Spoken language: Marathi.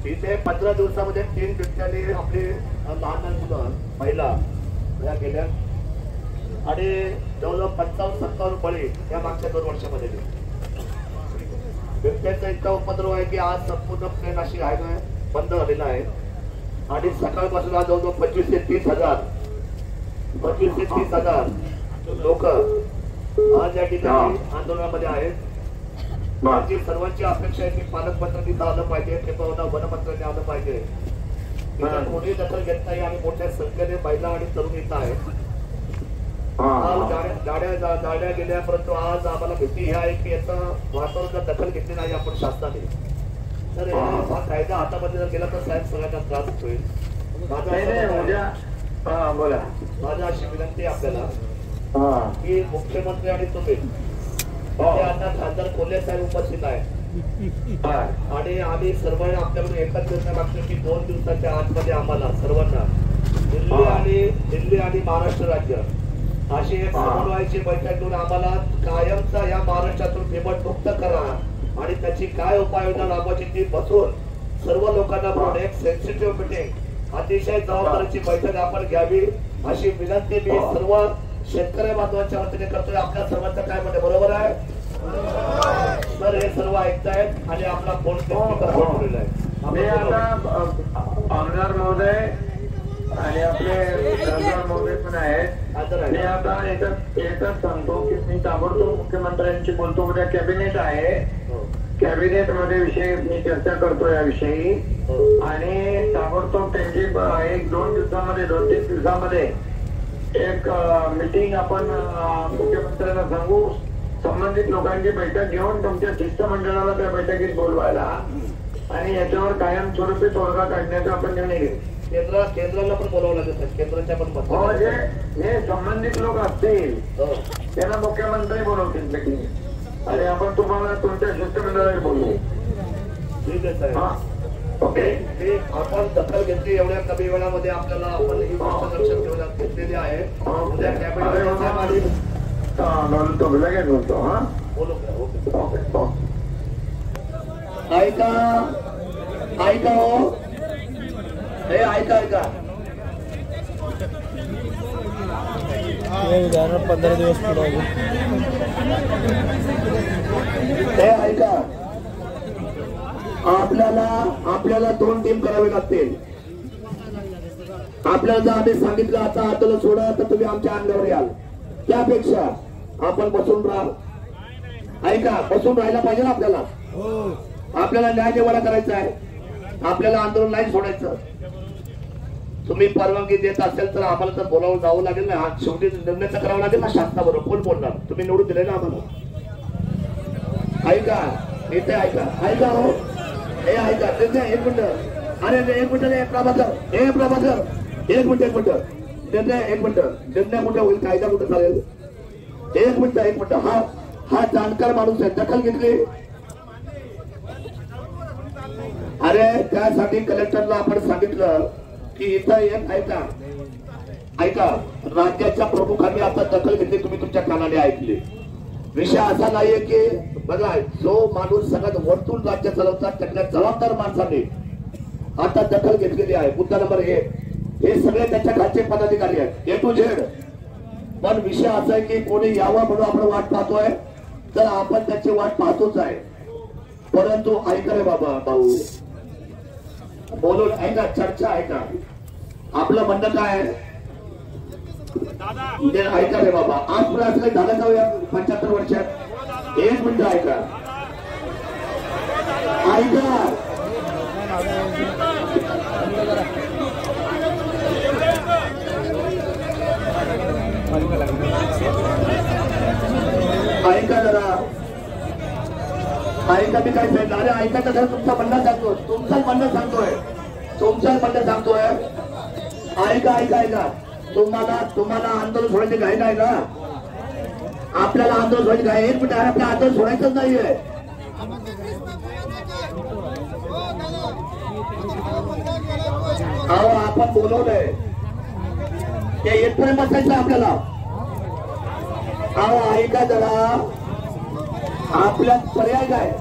इथे 15 दिवसामध्ये 3 बिबट्याने आपले लहान मुलं महिला या गेल्या आणि जवळजवळ 55-57 बळी या मागच्या 2 वर्षामध्ये बिबट्याचा इतका उपद्रव आहे की आज संपूर्ण प्लेन अशी हायवे बंद झालेला आहे आणि सकाळपासून आज जवळजवळ 25 ते 30 हजार लोक आज या ठिकाणी आंदोलनामध्ये आहेत. माझी सर्वांची अपेक्षा आहे की पालकमंत्र्यांनी आलं पाहिजे किंवा वनमंत्र्यांनी आलं पाहिजे. कोणी दखल घेत नाही आणि मोठ्या संख्येने महिला आणि तरुण येत आहेत. गाड्या गेल्या परंतु आज आम्हाला भीती ही आहे की याचा वातावरण दखल घेतली नाही आपण शासनाने तर हा कायदा हातामध्ये जर गेला तर साहेब सगळ्यांना त्रास होईल. माझी अशी विनंती आपल्याला की मुख्यमंत्री आणि तुम्ही आता खासदार कोल्हे साहेब उपस्थित आहे आणि आम्ही सर्वांनी आपल्याकडून एकच निर्णय मागतो की 2 दिवसाच्या आतमध्ये आम्हाला सर्वांना दिल्ली आणि महाराष्ट्र राज्य अशी एक समन्वयाची बैठक घेऊन आम्हाला कायमचा या महाराष्ट्रातून बिबटमुक्त करा आणि त्याची काय उपाययोजना राबवायची ती बसून सर्व लोकांना बोलून एक सेन्सिटिव्ह मिटिंग अतिशय जबाबदारीची बैठक आपण घ्यावी अशी विनंती मी सर्व शेतकरी बांधवांच्या वतीने करतोय. आपल्या सर्वांचं काय म्हणते बरोबर आहे तर हे सर्व ऐकतायत आणि आपला फोन ठेवलेला आहे. आमदार महोदय आणि आपले खासदार महोदय पण आहेत. मी आता एकच सांगतो की मी ताबडतोब मुख्यमंत्र्यांची बोलतो. उद्या कॅबिनेट आहे. कॅबिनेट मध्ये विषय मी चर्चा करतो याविषयी आणि ताबडतोब त्यांची 1-2 दिवसामध्ये 2-3 दिवसामध्ये एक मीटिंग आपण मुख्यमंत्र्यांना सांगू. संबंधित लोकांची बैठक घेऊन तुमच्या शिष्टमंडळाला त्या बैठकीत बोलवायला आणि याच्यावर कायमस्वरूपी तोडगा काढण्याचा आपण निर्णय घेऊ. केंद्राला पण बोलावं लागेल. केंद्राच्या पण जे संबंधित लोक असतील त्यांना मुख्यमंत्री बोलवतील मीटिंग आणि आपण तुम्हाला तुमच्या शिष्टमंडळाला बोलवू. ठीक आहे साहेब. ओके आपण दखल घेतली एवढ्या कमी वेळामध्ये आपल्याला आपण ही गोष्ट लक्षात ठेवण्यात घेतलेली आहे. उद्या कॅबिनेट बोलतो लगेच बोलतो. हा बोलू का? ओके ऐका हो हे ऐका 15 दिवस पुढे हे ऐका. आपल्याला 2 टीम करावे लागतील. आपल्याला जर आम्ही सांगितलं आता आंदोलन सोडा तर तुम्ही आमच्या अंगावर याल. त्यापेक्षा आपण बसून राहा. ऐका बसून राहायला पाहिजे ना आपल्याला न्याय निवाडा करायचा आहे. आपल्याला आंदोलन नाही सोडायचं. तुम्ही परवानगी देत असेल तर आम्हाला तर बोलावं जावं लागेल ना. शेवटी निर्णय तर करावा लागेल ना शासनाबरोबर. कोण बोलणार? तुम्ही निवडून दिले ना आम्हाला. ऐका इथे ऐका हो हे ऐका. 1 मिनिट अरे 1 मिनिट प्रभाकर 1 मिनिट निर्णय कुठे होईल? कायदा कुठे चालेल? 1 मिनिट हा जाणकार माणूस आहे. दखल घेतली. अरे त्यासाठी कलेक्टरला आपण सांगितलं की इथं एक ऐका राज्याच्या प्रमुखांनी आता दखल घेतली. तुम्ही तुमच्या कानाने ऐकले. विषय असा नाहीये की बघा जो माणूस सगळ्यात वरतून राज्य चालवतात त्यातल्या जबाबदार माणसाने आता दखल घेतलेली आहे. मुद्दा नंबर 1 हे सगळे त्याच्या खालचे पदाधिकारी आहेत A to Z. पण विषय असा आहे की कोणी यावं म्हणून आपण वाट पाहतोय तर आपण त्याची वाट पाहतोच आहे. परंतु ऐका रे भाऊ बोलून ऐका. चर्चा ऐका. आपलं म्हणणं काय ऐका रे बाबा. आजपर्यंत असं काही झालं का या 75 वर्षात? 1 मिनिट ऐका जरा ऐका. मी काय सांगितलं? अरे ऐका तर तुमचं म्हणणं सांगतोय. तुमचं म्हणणं सांगतोय. ऐका तुम्हाला आंदोलन सोडायची घाई नाही ना? आपल्याला आंदोलन सोडायची घाई 1 मिनिट आपलं आंदोलन सोडायचंच नाहीये. आपण बोलवलंय ते येतपर्यंत बसायचं आपल्याला. ऐका जरा आपल्यात पर्याय काय?